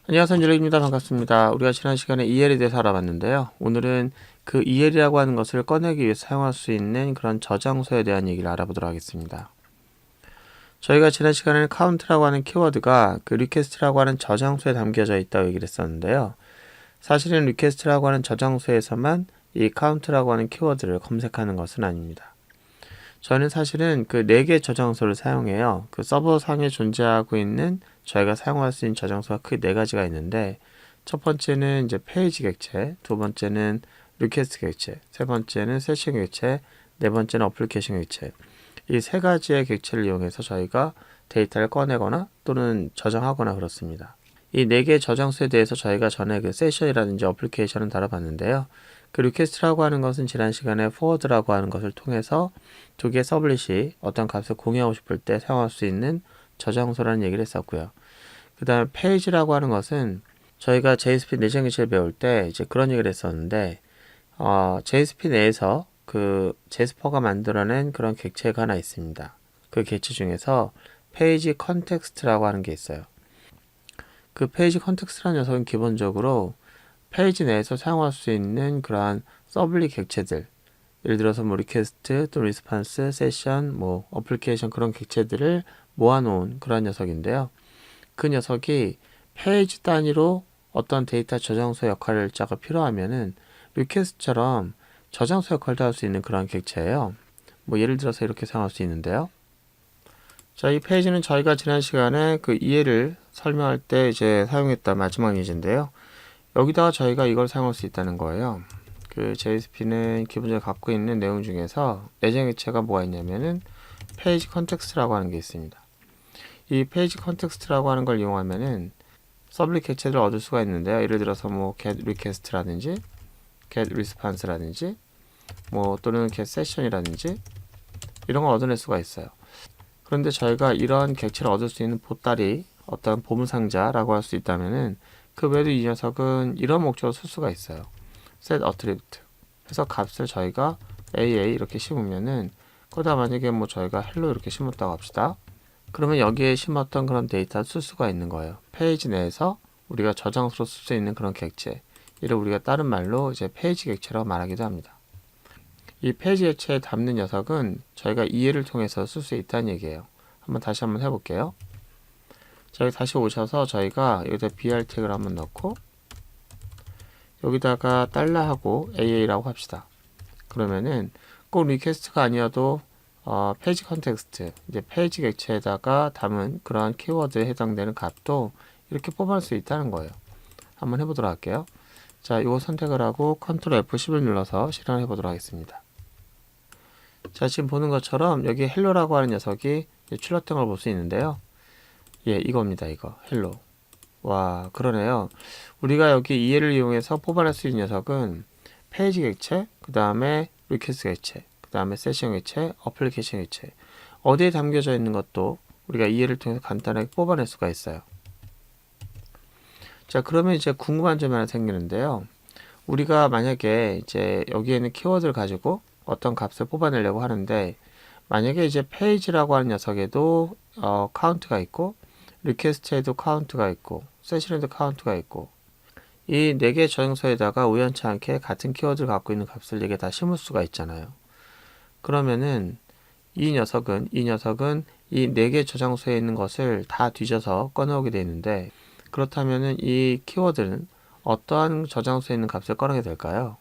안녕하세요, 진혁입니다. 반갑습니다. 우리가 지난 시간에 EL에 대해서 알아봤는데요. 오늘은 그 EL이라고 하는 것을 꺼내기 위해서 사용할 수 있는 그런 저장소에 대한 얘기를 알아보도록 하겠습니다. 저희가 지난 시간에는 count라고 하는 키워드가 그 request라고 하는 저장소에 담겨져 있다고 얘기를 했었는데요. 사실은 request라고 하는 저장소에서만 이 count라고 하는 키워드를 검색하는 것은 아닙니다. 저는 사실은 그 4개 저장소를 사용해요. 그 서버상에 존재하고 있는 저희가 사용할 수 있는 저장소가 크게 4가지가 있는데, 첫 번째는 이제 페이지 객체, 두 번째는 리퀘스트 객체, 세 번째는 세션 객체, 네 번째는 어플리케이션 객체. 이 3가지의 객체를 이용해서 저희가 데이터를 꺼내거나 또는 저장하거나 그렇습니다. 이 4개의 저장소에 대해서 저희가 전에 그 세션이라든지 어플리케이션을 다뤄봤는데요. 그 리퀘스트라고 하는 것은 지난 시간에 forward라고 하는 것을 통해서 두 개의 서블릿이 어떤 값을 공유하고 싶을 때 사용할 수 있는 저장소라는 얘기를 했었고요. 그 다음에 페이지라고 하는 것은 저희가 JSP 내장 객체를 배울 때 이제 그런 얘기를 했었는데, JSP 내에서 그 제스퍼가 만들어낸 그런 객체가 하나 있습니다. 그 객체 중에서 페이지 컨텍스트라고 하는 게 있어요. 그 페이지 컨텍스트라는 녀석은 기본적으로 페이지 내에서 사용할 수 있는 그러한 서블릿 객체들, 예를 들어서 뭐 리퀘스트, 또 리스판스, 세션, 뭐 어플리케이션 그런 객체들을 모아놓은 그런 녀석인데요. 그 녀석이 페이지 단위로 어떤 데이터 저장소 역할을 자가 필요하면은 리퀘스트처럼 저장소 역할도 할 수 있는 그런 객체예요. 뭐 예를 들어서 이렇게 사용할 수 있는데요. 자, 이 페이지는 저희가 지난 시간에 그 이해를 설명할 때 이제 사용했던 마지막 예제인데요. 여기다가 저희가 이걸 사용할 수 있다는 거예요. 그 JSP는 기본적으로 갖고 있는 내용 중에서 내장 객체가 뭐가 있냐면은 페이지 컨텍스트라고 하는 게 있습니다. 이 페이지 컨텍스트라고 하는 걸 이용하면은 서블릿 객체를 얻을 수가 있는데요. 예를 들어서 뭐 get request라든지 get response라든지 뭐 또는 get session이라든지 이런 걸 얻어낼 수가 있어요. 그런데 저희가 이런 객체를 얻을 수 있는 보따리, 어떤 보물상자라고 할 수 있다면은 그 외에도 이 녀석은 이런 목적으로 쓸 수가 있어요. set attribute. 그래서 값을 저희가 AA 이렇게 심으면은 거기다 만약에 뭐 저희가 hello 이렇게 심었다고 합시다. 그러면 여기에 심었던 그런 데이터를 쓸 수가 있는 거예요. 페이지 내에서 우리가 저장소로 쓸 수 있는 그런 객체. 이를 우리가 다른 말로 이제 페이지 객체라고 말하기도 합니다. 이 페이지 객체에 담는 녀석은 저희가 이해를 통해서 쓸 수 있다는 얘기예요. 다시 한번 해볼게요. 저희 다시 오셔서 저희가 여기다 br 태그를 한번 넣고 여기다가 달러하고 AA라고 합시다. 그러면은 꼭 리퀘스트가 아니어도 페이지 컨텍스트, 이제 페이지 객체에다가 담은 그러한 키워드에 해당되는 값도 이렇게 뽑아낼 수 있다는 거예요. 한번 해보도록 할게요. 자, 이거 선택을 하고 컨트롤 F10을 눌러서 실행을 해보도록 하겠습니다. 자, 지금 보는 것처럼 여기 헬로라고 하는 녀석이 출력된 걸 볼 수 있는데요. 예, 이겁니다. 이거 헬로. 와, 그러네요. 우리가 여기 EL을 이용해서 뽑아낼 수 있는 녀석은 페이지 객체, 그 다음에 리퀘스트 객체, 그 다음에 세션 객체, 어플리케이션 객체. 어디에 담겨져 있는 것도 우리가 EL을 통해서 간단하게 뽑아낼 수가 있어요. 자, 그러면 이제 궁금한 점이 하나 생기는데요. 우리가 만약에 이제 여기에 있는 키워드를 가지고 어떤 값을 뽑아내려고 하는데, 만약에 이제 페이지라고 하는 녀석에도 카운트가 있고, 리퀘스트에도 카운트가 있고, 세션에도 카운트가 있고, 이 4개의 저장소에다가 우연치 않게 같은 키워드를 갖고 있는 값을 4개 다 심을 수가 있잖아요. 그러면은 이 녀석은 이 4개 저장소에 있는 것을 다 뒤져서 꺼내오게 되어 있는데, 그렇다면은 이 키워드는 어떠한 저장소에 있는 값을 꺼내게 될까요?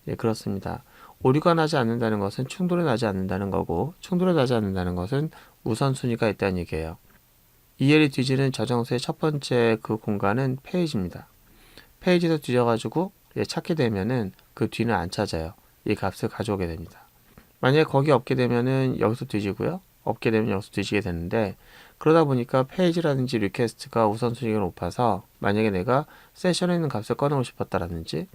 예, 그렇습니다. 오류가 나지 않는다는 것은 충돌이 나지 않는다는 거고, 충돌이 나지 않는다는 것은 우선순위가 있다는 얘기예요. EL이 뒤지는 저장소의 첫 번째 그 공간은 페이지입니다. 페이지에서 뒤져가지고 찾게 되면은 그 뒤는 안 찾아요. 이 값을 가져오게 됩니다. 만약에 거기 없게 되면은 여기서 뒤지고요. 없게 되면 여기서 뒤지게 되는데, 그러다 보니까 페이지라든지 리퀘스트가 우선순위가 높아서 만약에 내가 세션에 있는 값을 꺼내고 싶었다라든지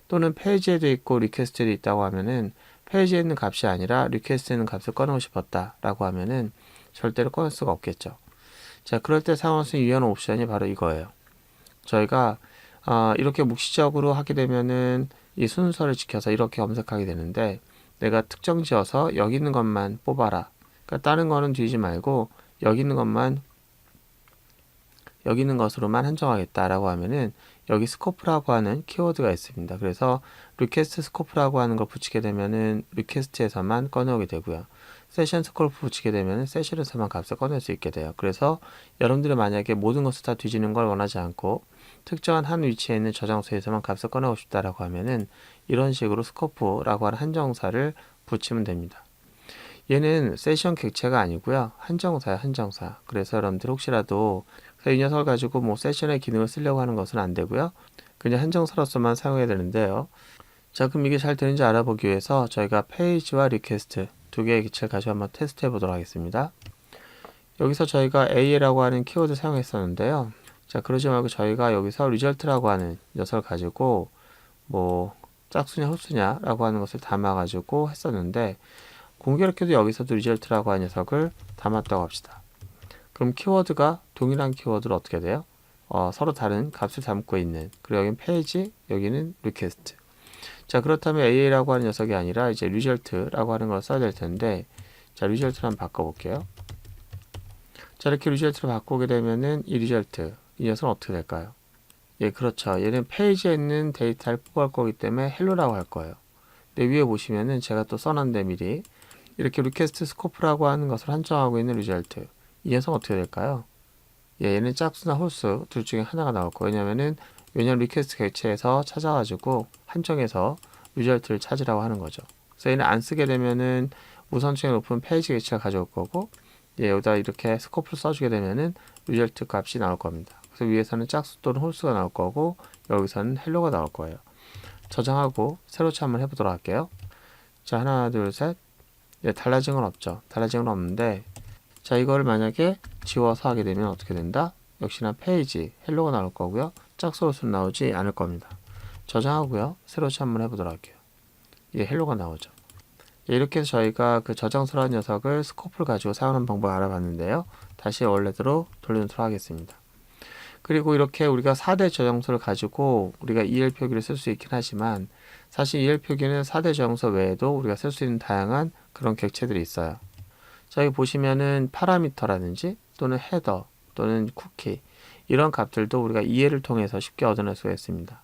또는 페이지에도 있고 리퀘스트에도 있다고 하면은 페이지에 있는 값이 아니라 리퀘스트에 있는 값을 꺼내고 싶었다라고 하면은 절대로 꺼낼 수가 없겠죠. 자, 그럴 때 사용할 수 있는 유연한 옵션이 바로 이거예요. 저희가 이렇게 묵시적으로 하게 되면은 이 순서를 지켜서 이렇게 검색하게 되는데, 내가 특정 지어서 여기 있는 것만 뽑아라. 그러니까 다른 거는 뒤지 말고 여기 있는 것만 여기 있는 것으로만 한정하겠다라고 하면은 여기 스코프라고 하는 키워드가 있습니다. 그래서 리퀘스트 스코프라고 하는 걸 붙이게 되면은 리퀘스트에서만 꺼내오게 되고요. 세션 스코프 붙이게 되면 세션에서만 값을 꺼낼 수 있게 돼요. 그래서 여러분들이 만약에 모든 것을 다 뒤지는 걸 원하지 않고 특정한 한 위치에 있는 저장소에서만 값을 꺼내고 싶다라고 하면은 이런 식으로 스코프라고 하는 한정사를 붙이면 됩니다. 얘는 세션 객체가 아니고요. 한정사야, 한정사. 그래서 여러분들 혹시라도 이 녀석을 가지고 뭐 세션의 기능을 쓰려고 하는 것은 안 되고요. 그냥 한정사로서만 사용해야 되는데요. 자, 그럼 이게 잘 되는지 알아보기 위해서 저희가 페이지와 리퀘스트 두 개의 객체를 가지고 한번 테스트 해 보도록 하겠습니다. 여기서 저희가 a라고 하는 키워드 사용했었는데요. 자, 그러지 말고 저희가 여기서 result라고 하는 녀석을 가지고 뭐 짝수냐 홀수냐 라고 하는 것을 담아 가지고 했었는데 공교롭게도 여기서도 result라고 하는 녀석을 담았다고 합시다. 그럼 키워드가 동일한 키워드로 어떻게 돼요? 서로 다른 값을 담고 있는, 그리고 여기는 페이지, 여기는 리퀘스트. 자, 그렇다면 AA라고 하는 녀석이 아니라 이제 result라고 하는 걸 써야 될 텐데, 자, result를 한번 바꿔볼게요. 자, 이렇게 result를 바꾸게 되면은 이 result, 이 녀석은 어떻게 될까요? 예, 그렇죠. 얘는 페이지에 있는 데이터를 뽑을 거기 때문에 hello라고 할 거예요. 근데 위에 보시면은 제가 또 써놨는데 미리 이렇게 리퀘스트 스코프라고 하는 것을 한정하고 있는 result, 이 녀석은 어떻게 될까요? 예, 얘는 짝수나 홀수 둘 중에 하나가 나올 거예요. 왜냐면 리퀘스트 객체에서 찾아가지고 한정해서 result를 찾으라고 하는 거죠. 그래서 얘는 안 쓰게 되면은 우선층이 높은 페이지 객체를 가져올 거고, 예, 여기다 이렇게 스코프를 써주게 되면은 result 값이 나올 겁니다. 그래서 위에서는 짝수 또는 홀수가 나올 거고, 여기서는 hello가 나올 거예요. 저장하고 새로 한번 해보도록 할게요. 자, 하나, 둘, 셋. 예, 달라진 건 없죠. 달라진 건 없는데, 자, 이거를 만약에 지워서 하게 되면 어떻게 된다? 역시나 페이지, 헬로가 나올 거고요. 짝수 홀수는 나오지 않을 겁니다. 저장하고요. 새로 한번 해보도록 할게요. 예, 헬로가 나오죠. 예, 이렇게 해서 저희가 그 저장소라는 녀석을 스코프를 가지고 사용하는 방법을 알아봤는데요. 다시 원래대로 돌려놓도록 하겠습니다. 그리고 이렇게 우리가 4대 저장소를 가지고 우리가 EL 표기를 쓸 수 있긴 하지만 사실 EL 표기는 4대 저장소 외에도 우리가 쓸 수 있는 다양한 그런 객체들이 있어요. 자, 여기 보시면은 파라미터라든지 또는 헤더 또는 쿠키 이런 값들도 우리가 EL을 통해서 쉽게 얻어낼 수가 있습니다.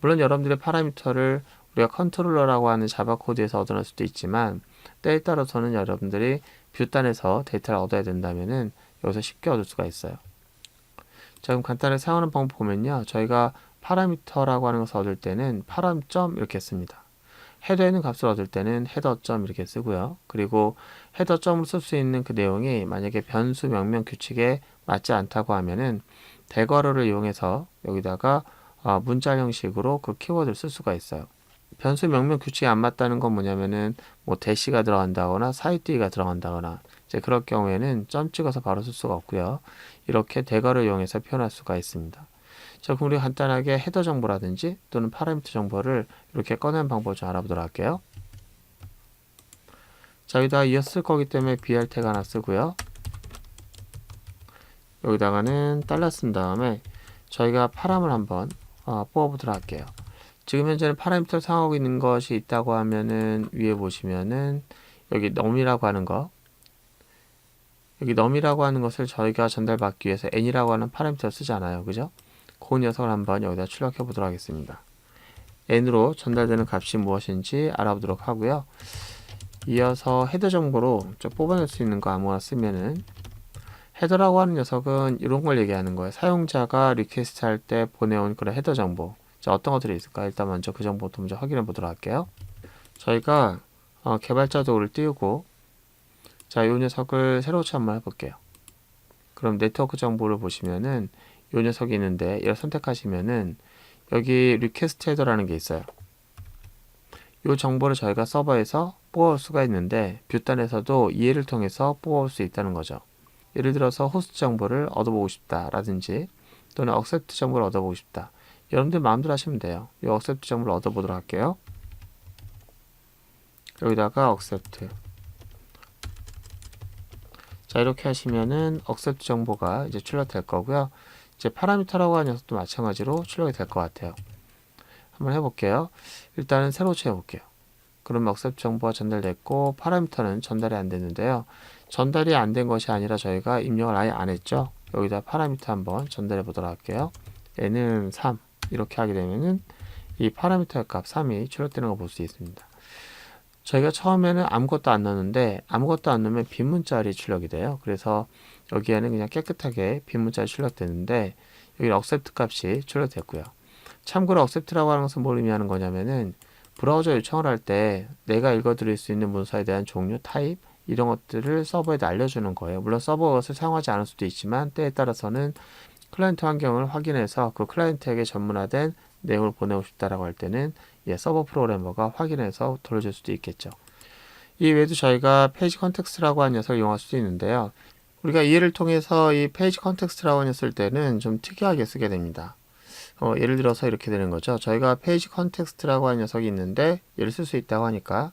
물론 여러분들의 파라미터를 우리가 컨트롤러라고 하는 자바 코드에서 얻어낼 수도 있지만 때에 따라서는 여러분들이 뷰단에서 데이터를 얻어야 된다면은 여기서 쉽게 얻을 수가 있어요. 자, 그럼 간단하게 사용하는 방법 보면요. 저희가 파라미터라고 하는 것을 얻을 때는 파람.점 이렇게 씁니다. 헤더에 있는 값을 얻을 때는 헤더.점 이렇게 쓰고요. 그리고 헤더.점으로 쓸 수 있는 그 내용이 만약에 변수 명명 규칙에 맞지 않다고 하면은 대괄호를 이용해서 여기다가 문자 형식으로 그 키워드를 쓸 수가 있어요. 변수 명명 규칙이 안 맞다는 건 뭐냐면은 뭐 대시가 들어간다거나 사이뜨기가 들어간다거나 이제 그럴 경우에는 점 찍어서 바로 쓸 수가 없고요. 이렇게 대괄호를 이용해서 표현할 수가 있습니다. 자, 그럼 우리 간단하게 헤더 정보라든지 또는 파라미터 정보를 이렇게 꺼내는 방법을 좀 알아보도록 할게요. 자, 여기다가 이어서 쓸 거기 때문에 BR 태그 하나 쓰고요. 여기다가는 달러 쓴 다음에 저희가 파람을 한번 뽑아보도록 할게요. 지금 현재는 파라미터를 사용하고 있는 것이 있다고 하면은 위에 보시면은 여기 num이라고 하는 거, 여기 num이라고 하는 것을 저희가 전달받기 위해서 n이라고 하는 파라미터를 쓰잖아요. 그죠? 그 녀석을 한번 여기다 출력해 보도록 하겠습니다. n으로 전달되는 값이 무엇인지 알아보도록 하고요. 이어서 헤더 정보로 좀 뽑아낼 수 있는 거 아무거나 쓰면은 헤더라고 하는 녀석은 이런 걸 얘기하는 거예요. 사용자가 리퀘스트 할 때 보내온 그런 헤더 정보. 자, 어떤 것들이 있을까? 일단 먼저 그 정보부터 먼저 확인해 보도록 할게요. 저희가 개발자 도구를 띄우고 자, 이 녀석을 새로 한번 해볼게요. 그럼 네트워크 정보를 보시면은 이 녀석이 있는데 얘를 선택하시면은 여기 리퀘스트 헤더라는 게 있어요. 이 정보를 저희가 서버에서 뽑아올 수가 있는데 뷰단에서도 이해를 통해서 뽑아올 수 있다는 거죠. 예를 들어서 호스트 정보를 얻어보고 싶다 라든지 또는 accept 정보를 얻어보고 싶다. 여러분들 마음대로 하시면 돼요. 이 accept 정보를 얻어보도록 할게요. 여기다가 accept. 자, 이렇게 하시면은 accept 정보가 이제 출력될 거고요. 이제 파라미터라고 하는 녀석도 마찬가지로 출력이 될 것 같아요. 한번 해볼게요. 일단은 새로 해볼게요. 그러면 accept 정보가 전달됐고 파라미터는 전달이 안 됐는데요. 전달이 안 된 것이 아니라 저희가 입력을 아예 안 했죠. 여기다 파라미터 한번 전달해 보도록 할게요. n은 3 이렇게 하게 되면은 이 파라미터의 값 3이 출력되는 걸 볼 수 있습니다. 저희가 처음에는 아무것도 안 넣었는데 아무것도 안 넣으면 빈 문자리 출력이 돼요. 그래서 여기에는 그냥 깨끗하게 빈 문자리 출력되는데 여기 accept 값이 출력됐고요. 참고로 accept라고 하는 것은 뭘 의미하는 거냐면은 브라우저 요청을 할 때 내가 읽어드릴 수 있는 문서에 대한 종류, 타입 이런 것들을 서버에다 알려주는 거예요. 물론 서버가 그것을 사용하지 않을 수도 있지만 때에 따라서는 클라이언트 환경을 확인해서 그 클라이언트에게 전문화된 내용을 보내고 싶다라고 할 때는 서버 프로그래머가 확인해서 돌려줄 수도 있겠죠. 이 외에도 저희가 페이지 컨텍스트라고 하는 녀석을 이용할 수도 있는데요. 우리가 이해를 통해서 이 페이지 컨텍스트라고 했을 때는 좀 특이하게 쓰게 됩니다. 예를 들어서 이렇게 되는 거죠. 저희가 페이지 컨텍스트라고 하는 녀석이 있는데 얘를 쓸 수 있다고 하니까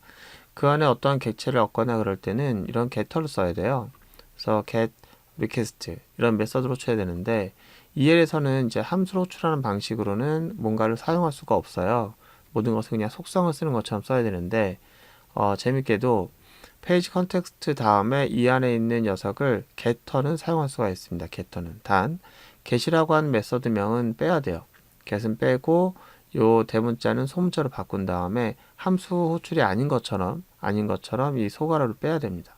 그 안에 어떠한 객체를 얻거나 그럴 때는 이런 getter를 써야 돼요. 그래서 get request 이런 메서드로 쳐야 되는데 EL에서는 이제 함수로 호출하는 방식으로는 뭔가를 사용할 수가 없어요. 모든 것을 그냥 속성을 쓰는 것처럼 써야 되는데 재밌게도 페이지 컨텍스트 다음에 이 안에 있는 녀석을 getter는 사용할 수가 있습니다. getter는 단 get이라고 하는 메서드명은 빼야 돼요. get은 빼고 요 대문자는 소문자로 바꾼 다음에 함수 호출이 아닌 것처럼 이 소괄호를 빼야 됩니다.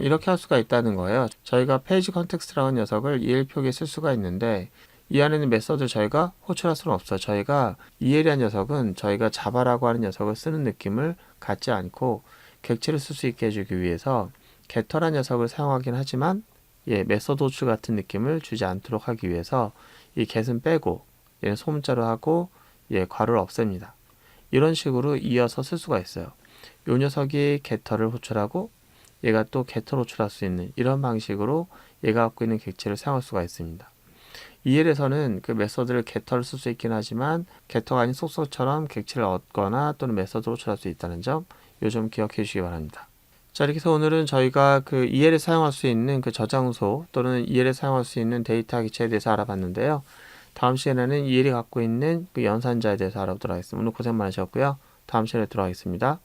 이렇게 할 수가 있다는 거예요. 저희가 페이지 컨텍스트라는 녀석을 EL 표기에 쓸 수가 있는데 이 안에는 메서드를 저희가 호출할 수는 없어요. 저희가 EL이라는 녀석은 저희가 자바라고 하는 녀석을 쓰는 느낌을 갖지 않고 객체를 쓸 수 있게 해주기 위해서 getter라는 녀석을 사용하긴 하지만 메서드 호출 같은 느낌을 주지 않도록 하기 위해서 이 get은 빼고 얘는 소문자로 하고 괄호를 없앱니다. 이런 식으로 이어서 쓸 수가 있어요. 이 녀석이 getter를 호출하고 얘가 또 getter를 호출할 수 있는 이런 방식으로 얘가 갖고 있는 객체를 사용할 수가 있습니다. EL에서는 그 메서드를 getter를 쓸 수 있긴 하지만 getter가 아닌 속성처럼 객체를 얻거나 또는 메서드로 호출할 수 있다는 점, 이 점 기억해 주시기 바랍니다. 자, 이렇게 해서 오늘은 저희가 그 EL에 사용할 수 있는 그 저장소 또는 EL에 사용할 수 있는 데이터 객체에 대해서 알아봤는데요. 다음 시간에는 EL이 갖고 있는 그 연산자에 대해서 알아보도록 하겠습니다. 오늘 고생 많으셨고요. 다음 시간에 들어가겠습니다.